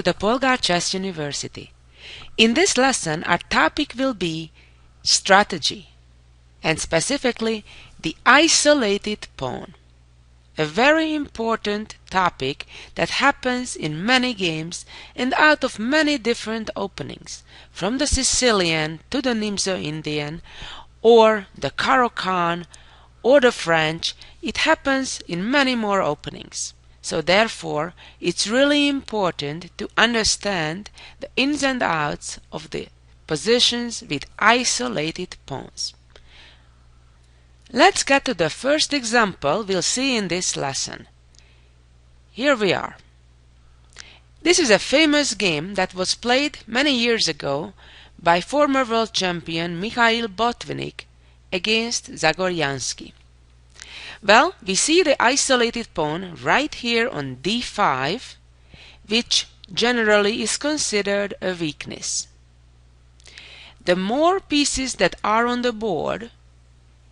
the Polgar Chess University. In this lesson, our topic will be strategy, and specifically the isolated pawn. A very important topic that happens in many games and out of many different openings, from the Sicilian to the Nimzo-Indian, or the Caro-Kann, or the French. It happens in many more openings. So therefore, it's really important to understand the ins and outs of the positions with isolated pawns. Let's get to the first example we'll see in this lesson. Here we are. This is a famous game that was played many years ago by former world champion Mikhail Botvinnik against Zagoryansky. Well, we see the isolated pawn right here on d5, which generally is considered a weakness. The more pieces that are on the board,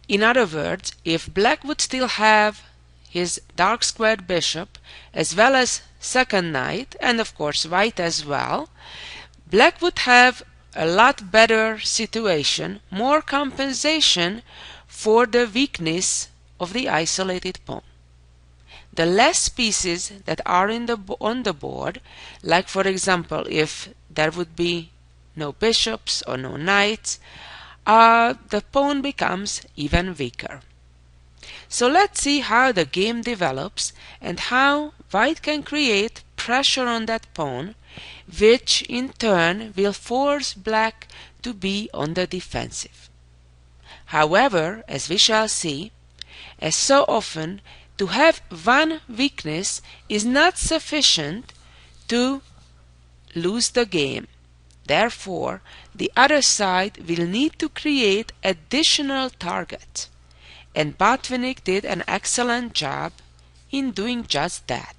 in other words, if black would still have his dark squared bishop as well as second knight, and of course white as well, black would have a lot better situation, more compensation for the weakness of the isolated pawn. The less pieces that are on the board, like for example if there would be no bishops or no knights, the pawn becomes even weaker. So let's see how the game develops and how white can create pressure on that pawn, which in turn will force black to be on the defensive. However, as we shall see, as so often, to have one weakness is not sufficient to lose the game. Therefore, the other side will need to create additional targets, and Botvinnik did an excellent job in doing just that.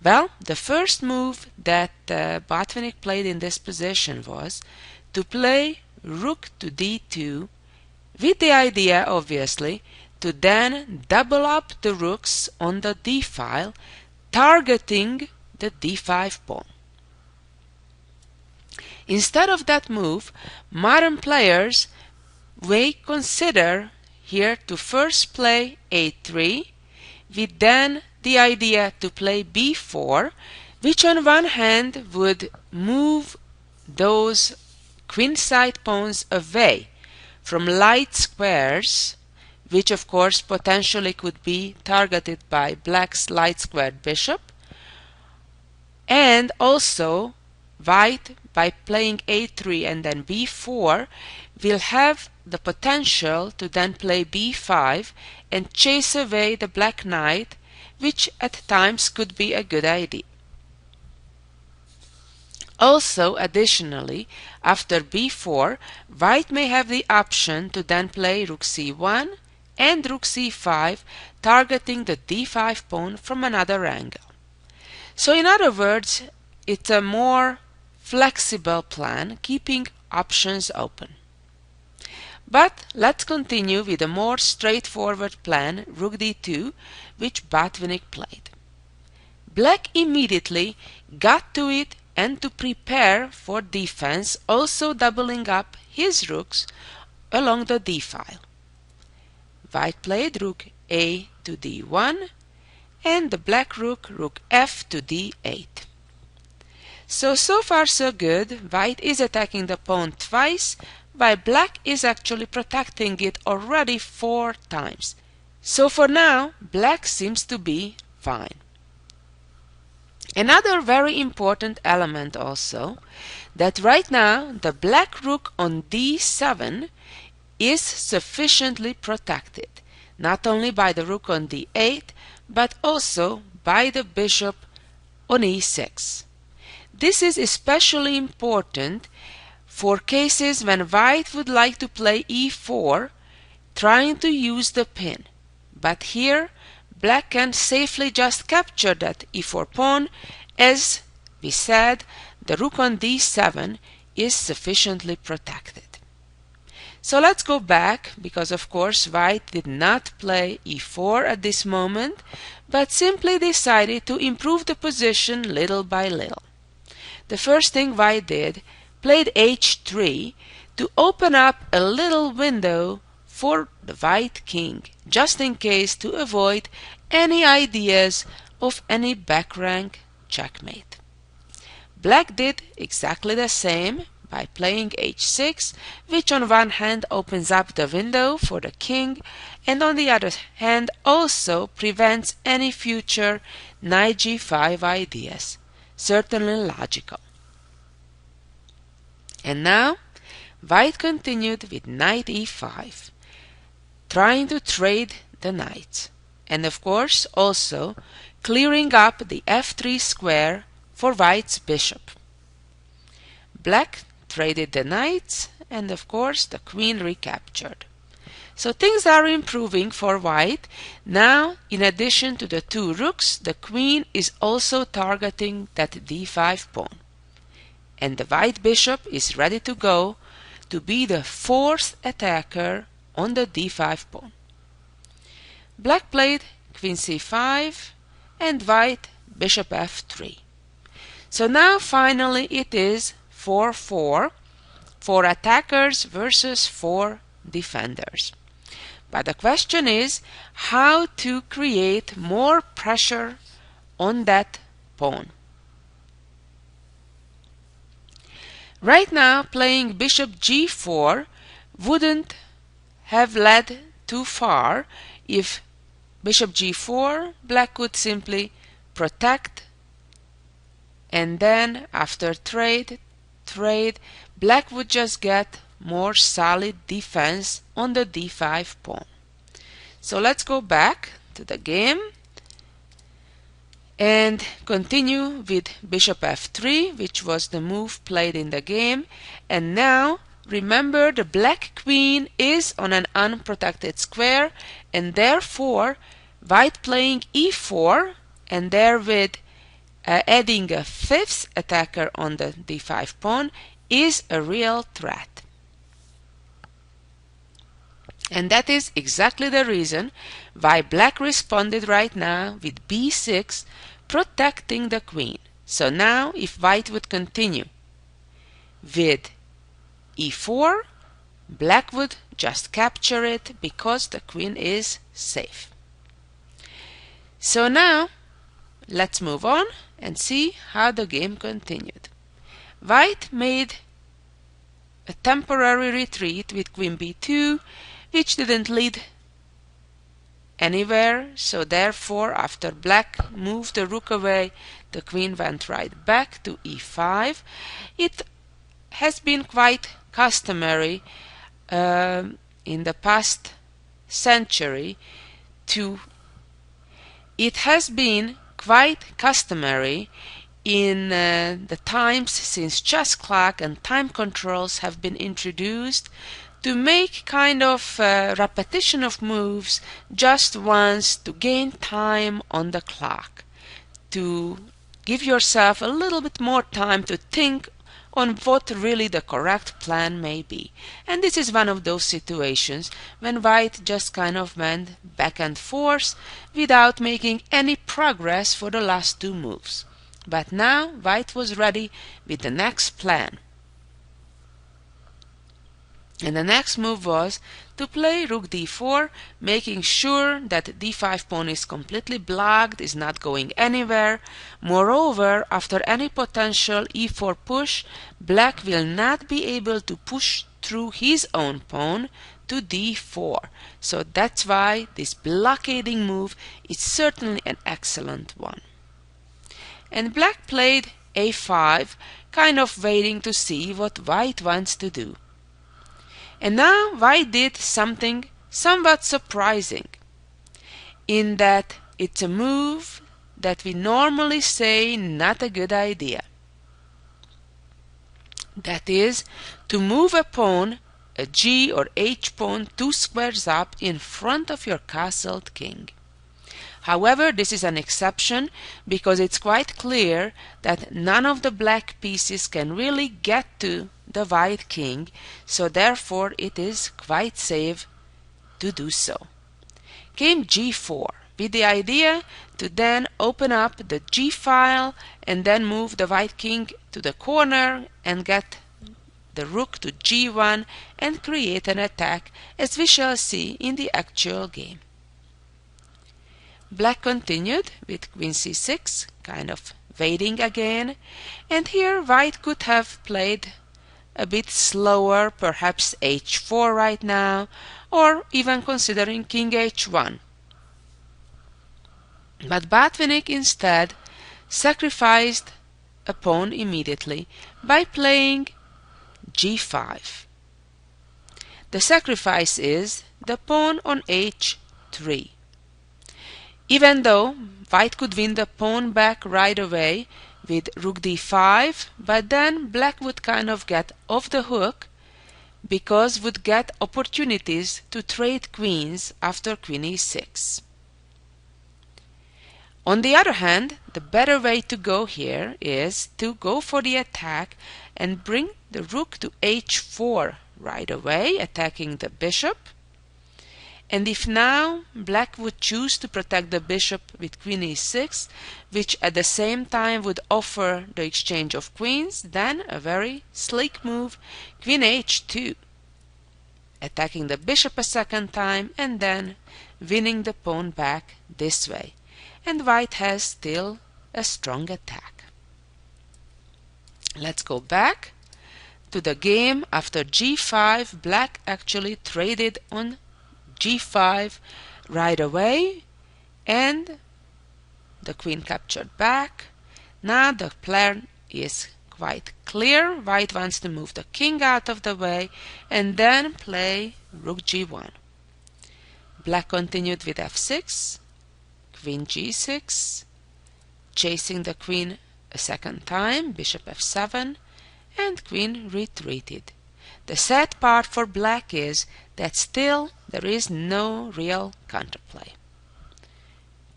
Well, the first move that Botvinnik played in this position was to play rook to d2, with the idea, obviously, to then double up the rooks on the d file, targeting the d5 pawn. Instead of that move, modern players may consider here to first play a3, with then the idea to play b4, which on one hand would move those queenside pawns away from light squares, which of course potentially could be targeted by black's light squared bishop, and also white, by playing a3 and then b4, will have the potential to then play b5 and chase away the black knight, which at times could be a good idea. Also, additionally, after b4, white may have the option to then play rook c1 and rook c5, targeting the d5 pawn from another angle. So in other words, it's a more flexible plan, keeping options open. But let's continue with a more straightforward plan, rook d2, which Botvinnik played. Black immediately got to it and to prepare for defense, also doubling up his rooks along the d file. White played rook a to d1 and the black rook f to d8. So far so good. White is attacking the pawn twice, while black is actually protecting it already 4 times. So for now, black seems to be fine. Another very important element also, that right now the black rook on d7 is sufficiently protected, not only by the rook on d8, but also by the bishop on e6. This is especially important for cases when white would like to play e4, trying to use the pin. But here, black can safely just capture that e4 pawn, as we said, the rook on d7 is sufficiently protected. So let's go back, because of course white did not play e4 at this moment, but simply decided to improve the position little by little. the first thing white did, played h3 to open up a little window for the white king, just in case, to avoid any ideas of any back rank checkmate. Black did exactly the same by playing h6, which on one hand opens up the window for the king, and on the other hand also prevents any future knight g5 ideas. Certainly logical. And now white continued with knight e5, trying to trade the knights, and of course also clearing up the f3 square for white's bishop. Black traded the knights, and of course the queen recaptured. So things are improving for white. Now, in addition to the two rooks, the queen is also targeting that d5 pawn. And the white bishop is ready to go to be the fourth attacker on the d5 pawn. Black played queen c5 and white bishop f3. So now finally it is 4-4, 4 attackers versus 4 defenders. But the question is how to create more pressure on that pawn. Right now, playing bishop g4 wouldn't have led too far. If bishop g4, black could simply protect, and then after trade, black would just get more solid defense on the d5 pawn. So let's go back to the game and continue with bishop f3, which was the move played in the game. And now remember, the black queen is on an unprotected square, and therefore white playing e4 and therewith adding a fifth attacker on the d5 pawn is a real threat. And that is exactly the reason why black responded right now with b6, protecting the queen. So now if white would continue with e4, black would just capture it because the queen is safe. So now let's move on and see how the game continued. White made a temporary retreat with queen b2, which didn't lead anywhere, so therefore after black moved the rook away, the queen went right back to e5. It has been quite customary in the past century in the times since chess clock and time controls have been introduced to make kind of repetition of moves just once to gain time on the clock, to give yourself a little bit more time to think on what really the correct plan may be. And this is one of those situations when white just kind of went back and forth without making any progress for the last two moves. But now white was ready with the next plan. And the next move was to play rook d4, making sure that d5 pawn is completely blocked, is not going anywhere. Moreover, after any potential e4 push, black will not be able to push through his own pawn to d4. So that's why this blockading move is certainly an excellent one. And black played a5, kind of waiting to see what white wants to do. And now white did something somewhat surprising, in that it's a move that we normally say not a good idea. That is, to move a pawn, a g or h pawn, 2 squares up in front of your castled king. However, this is an exception because it's quite clear that none of the black pieces can really get to the white king, so therefore it is quite safe to do so. Came g4 with the idea to then open up the g file and then move the white king to the corner and get the rook to g1 and create an attack, as we shall see in the actual game. Black continued with queen c6, kind of waiting again, and here white could have played a bit slower, perhaps h4 right now, or even considering king h1. But Botvinnik instead sacrificed a pawn immediately by playing g5. The sacrifice is the pawn on h3. Even though white could win the pawn back right away with rook d5, but then black would kind of get off the hook because would get opportunities to trade queens after queen e6. On the other hand, the better way to go here is to go for the attack and bring the rook to h4 right away, attacking the bishop. And if now black would choose to protect the bishop with queen e6, which at the same time would offer the exchange of queens, then a very sleek move, queen h2, attacking the bishop a second time and then winning the pawn back this way. And white has still a strong attack. Let's go back to the game. After g5, black actually traded on g5 right away, and the queen captured back. Now the plan is quite clear. White wants to move the king out of the way and then play rook g1. Black continued with f6, queen g6, chasing the queen a second time, bishop f7, and queen retreated. The sad part for black is that still there is no real counterplay.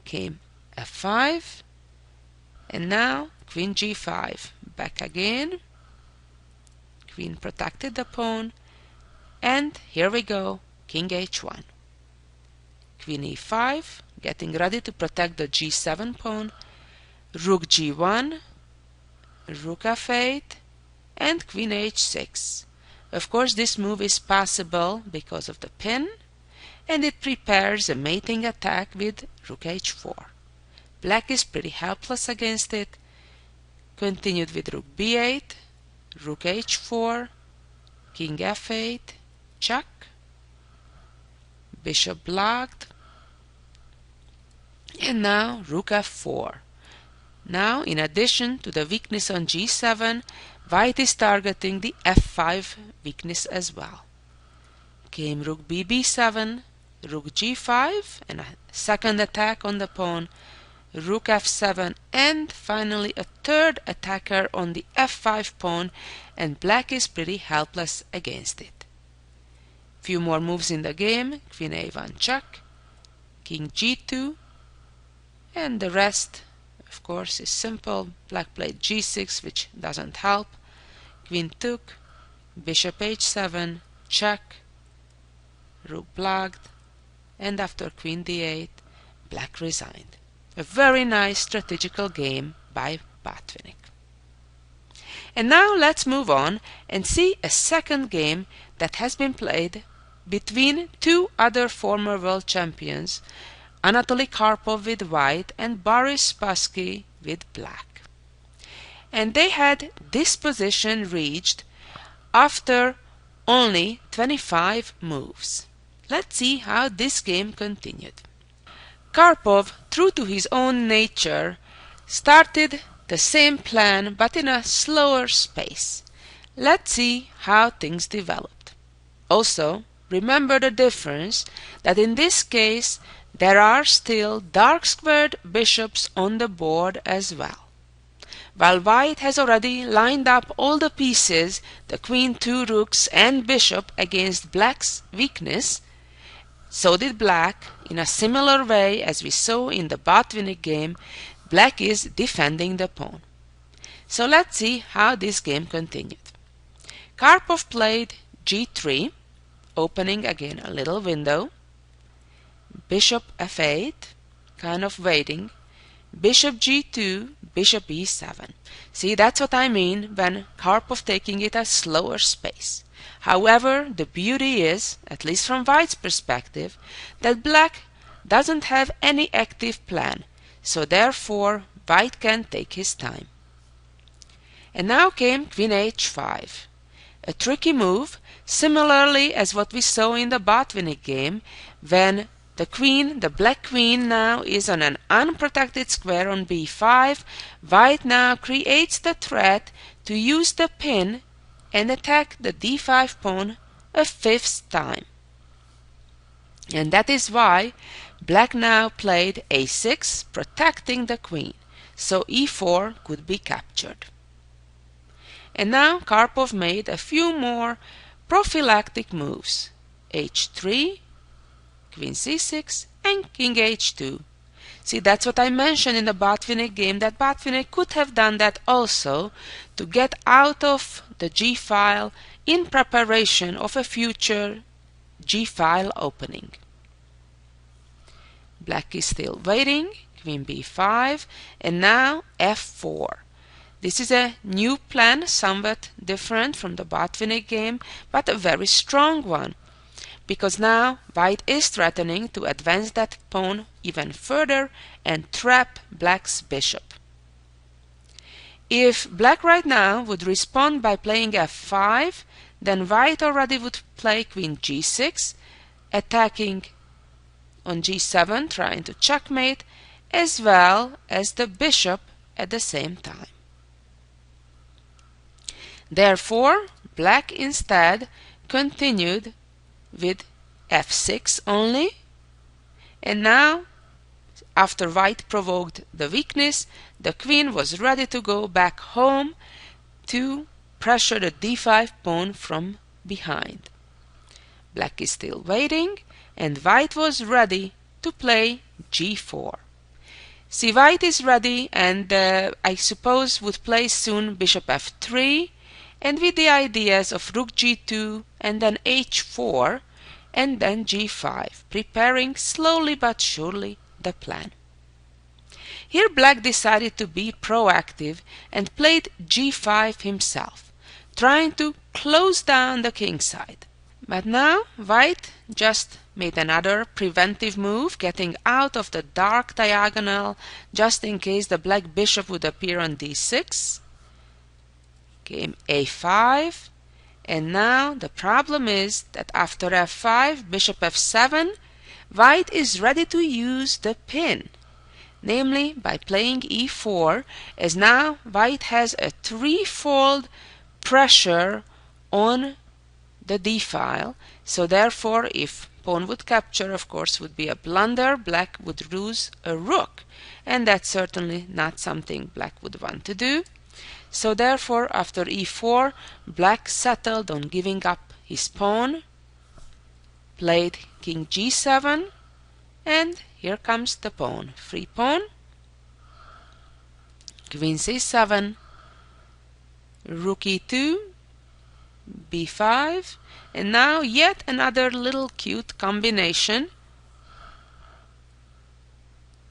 Came f5, and now queen g5, back again. Queen protected the pawn, and here we go, king h1. Queen e5, getting ready to protect the g7 pawn, rook g1, rook f8, and queen h6. Of course, this move is possible because of the pin, and it prepares a mating attack with rook h4. Black is pretty helpless against it. Continued with rook b8, rook h4, king f8, check, bishop blocked, and now rook f4. Now, in addition to the weakness on g7, white is targeting the f5 weakness as well. Came rook bb7, rook g5, and a second attack on the pawn, rook f7, and finally a third attacker on the f5 pawn, and black is pretty helpless against it. Few more moves in the game, queen a1 check, king g2, and the rest, of course, is simple. Black played g6, which doesn't help. Queen took, bishop h7, check, rook blocked, and after queen d8, black resigned. A very nice strategical game by Botvinnik. And now let's move on and see a second game that has been played between two other former world champions, Anatoly Karpov with white and Boris Spassky with black. And they had this position reached after only 25 moves. Let's see how this game continued. Karpov, true to his own nature, started the same plan but in a slower pace. Let's see how things developed. Also, remember the difference that in this case there are still dark squared bishops on the board as well. While white has already lined up all the pieces, the queen, two rooks, and bishop against black's weakness, so did black. In a similar way as we saw in the Botvinnik game, black is defending the pawn. So let's see how this game continued. Karpov played g3, opening again a little window, bishop f8, kind of waiting, bishop g2, bishop e7. See, that's what I mean when Karpov taking it at slower pace. However, the beauty is, at least from white's perspective, that black doesn't have any active plan, so therefore white can take his time. And now came queen h5. A tricky move, similarly as what we saw in the Botvinnik game, when the black queen now is on an unprotected square on b5, white now creates the threat to use the pin and attack the d5 pawn a fifth time. And that is why black now played a6, protecting the queen, so e4 could be captured. And now Karpov made a few more prophylactic moves: h3, queen c6, and king h2. See, that's what I mentioned in the Botvinnik game, that Botvinnik could have done that also to get out of the g-file in preparation of a future g-file opening. Black is still waiting, queen b5, and now f4. This is a new plan, somewhat different from the Botvinnik game, but a very strong one, because now white is threatening to advance that pawn even further and trap black's bishop. If black right now would respond by playing f5, then white already would play queen g6, attacking on g7, trying to checkmate, as well as the bishop at the same time. Therefore, black instead continued with f6 only, and now, after white provoked the weakness, the queen was ready to go back home to pressure the d5 pawn from behind. Black is still waiting, and white was ready to play g4. See, white is ready, and I suppose would play soon bishop f3, and with the ideas of rook g2 and then h4 and then g5, preparing slowly but surely the plan. Here black decided to be proactive and played g5 himself, trying to close down the king side. But now white just made another preventive move, getting out of the dark diagonal just in case the black bishop would appear on d6. Came a5, and now the problem is that after f5, bishop f7, white is ready to use the pin, namely by playing e4, as now white has a threefold pressure on the d-file, so therefore if pawn would capture, of course, would be a blunder, black would lose a rook, and that's certainly not something black would want to do. So therefore, after e4, black settled on giving up his pawn, played king g7, and here comes the pawn. Free pawn, queen c7, rook e2, b5, and now yet another little cute combination,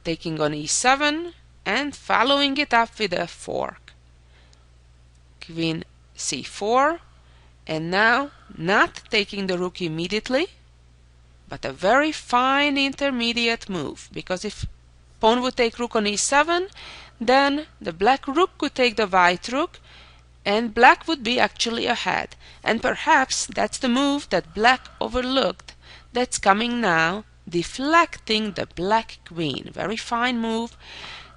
taking on e7 and following it up with a fork. Queen c4, and now not taking the rook immediately, but a very fine intermediate move, because if pawn would take rook on e7, then the black rook could take the white rook, and black would be actually ahead. And perhaps that's the move that black overlooked that's coming now, deflecting the black queen. Very fine move,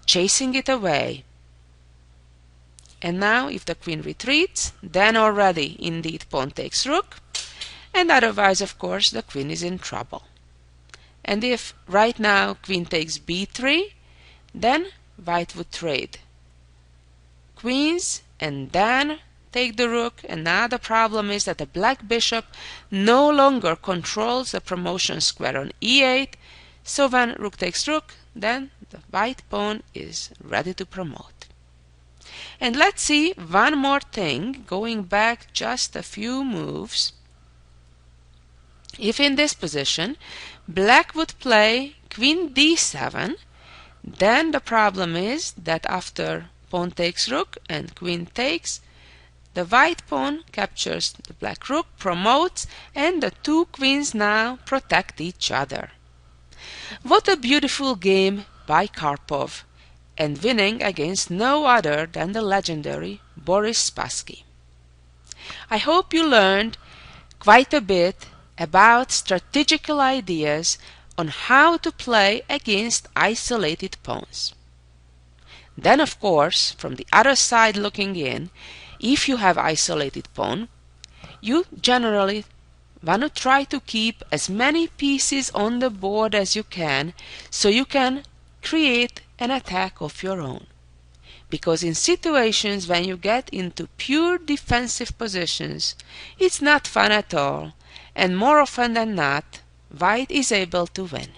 chasing it away. And now if the queen retreats, then already indeed pawn takes rook, and otherwise of course the queen is in trouble. And if right now queen takes b3, then white would trade queens and then take the rook, and now the problem is that the black bishop no longer controls the promotion square on e8, so when rook takes rook, then the white pawn is ready to promote. And let's see one more thing, going back just a few moves. If in this position black would play queen d7, Then the problem is that after pawn takes rook and queen takes, the white pawn captures the black rook, promotes, and the two queens now protect each other. What a beautiful game by Karpov, and winning against no other than the legendary Boris Spassky. I hope you learned quite a bit about strategical ideas on how to play against isolated pawns. Then, of course, from the other side looking in, if you have isolated pawn, you generally want to try to keep as many pieces on the board as you can, so you can create an attack of your own. Because in situations when you get into pure defensive positions, it's not fun at all, and more often than not, white is able to win.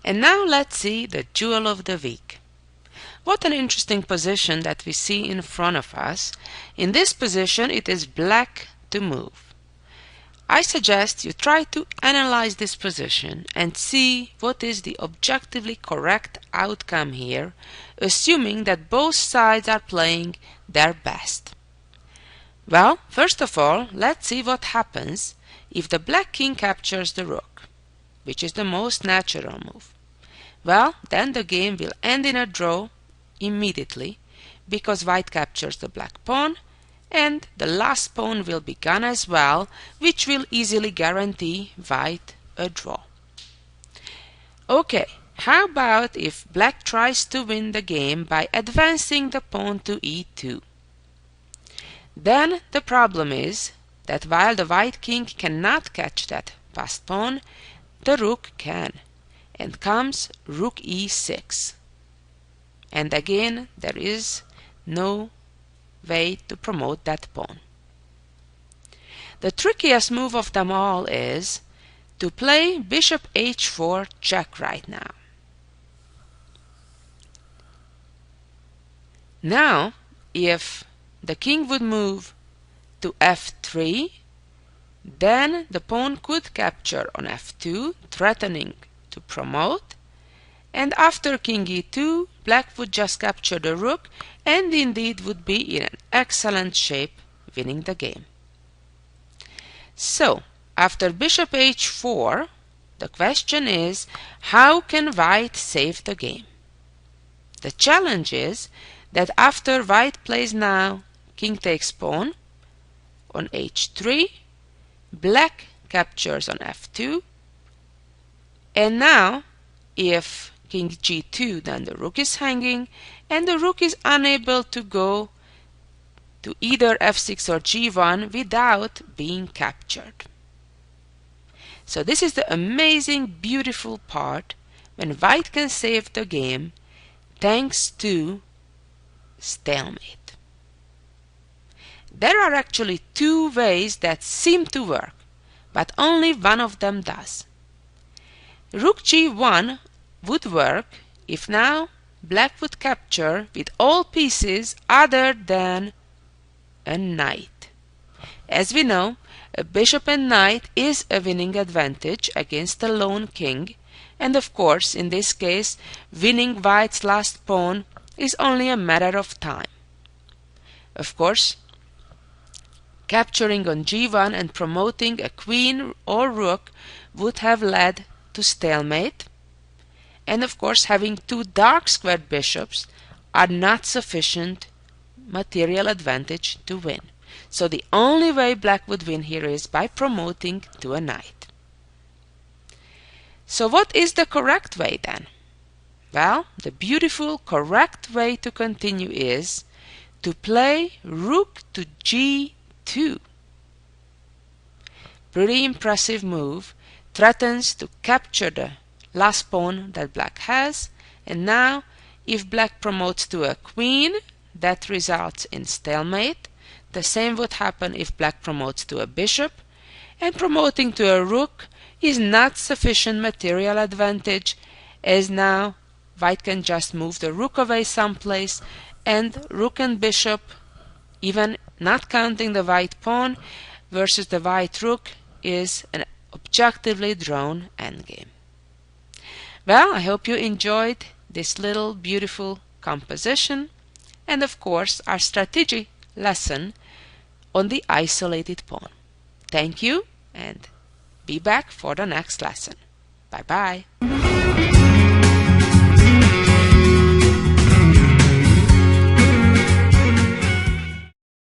And now let's see the jewel of the week. What an interesting position that we see in front of us. In this position it is black to move. I suggest you try to analyze this position and see what is the objectively correct outcome here, assuming that both sides are playing their best. Well, first of all, let's see what happens if the black king captures the rook, which is the most natural move. Well, then the game will end in a draw immediately, because white captures the black pawn, and the last pawn will be gone as well, which will easily guarantee white a draw. Okay, how about if black tries to win the game by advancing the pawn to e2? Then the problem is that while the white king cannot catch that passed pawn, the rook can, and comes rook e6. And again, there is no way to promote that pawn. The trickiest move of them all is to play bishop h4 check right now. Now, if the king would move to f3, then the pawn could capture on f2, threatening to promote, and after king e2, black would just capture the rook and indeed would be in an excellent shape, winning the game. So, after bishop h4, the question is, how can white save the game? The challenge is that after white plays now king takes pawn on h3, black captures on f2, and now if king g2, then the rook is hanging, and the rook is unable to go to either f6 or g1 without being captured. So this is the amazing, beautiful part when white can save the game thanks to stalemate. There are actually two ways that seem to work, but only one of them does. Rook g1 would work if now black would capture with all pieces other than a knight. As we know, a bishop and knight is a winning advantage against a lone king, and of course in this case winning white's last pawn is only a matter of time. Of course, capturing on g1 and promoting a queen or rook would have led to stalemate, and of course having two dark squared bishops are not sufficient material advantage to win. So the only way black would win here is by promoting to a knight. So what is the correct way then? Well, the beautiful correct way to continue is to play rook to g2. Pretty impressive move, threatens to capture the last pawn that black has, and now if black promotes to a queen, that results in stalemate. The same would happen if black promotes to a bishop, and promoting to a rook is not sufficient material advantage, as now white can just move the rook away someplace, and rook and bishop, even not counting the white pawn versus the white rook, is an objectively drawn endgame. Well, I hope you enjoyed this little beautiful composition and of course our strategy lesson on the isolated pawn. Thank you and be back for the next lesson. Bye bye.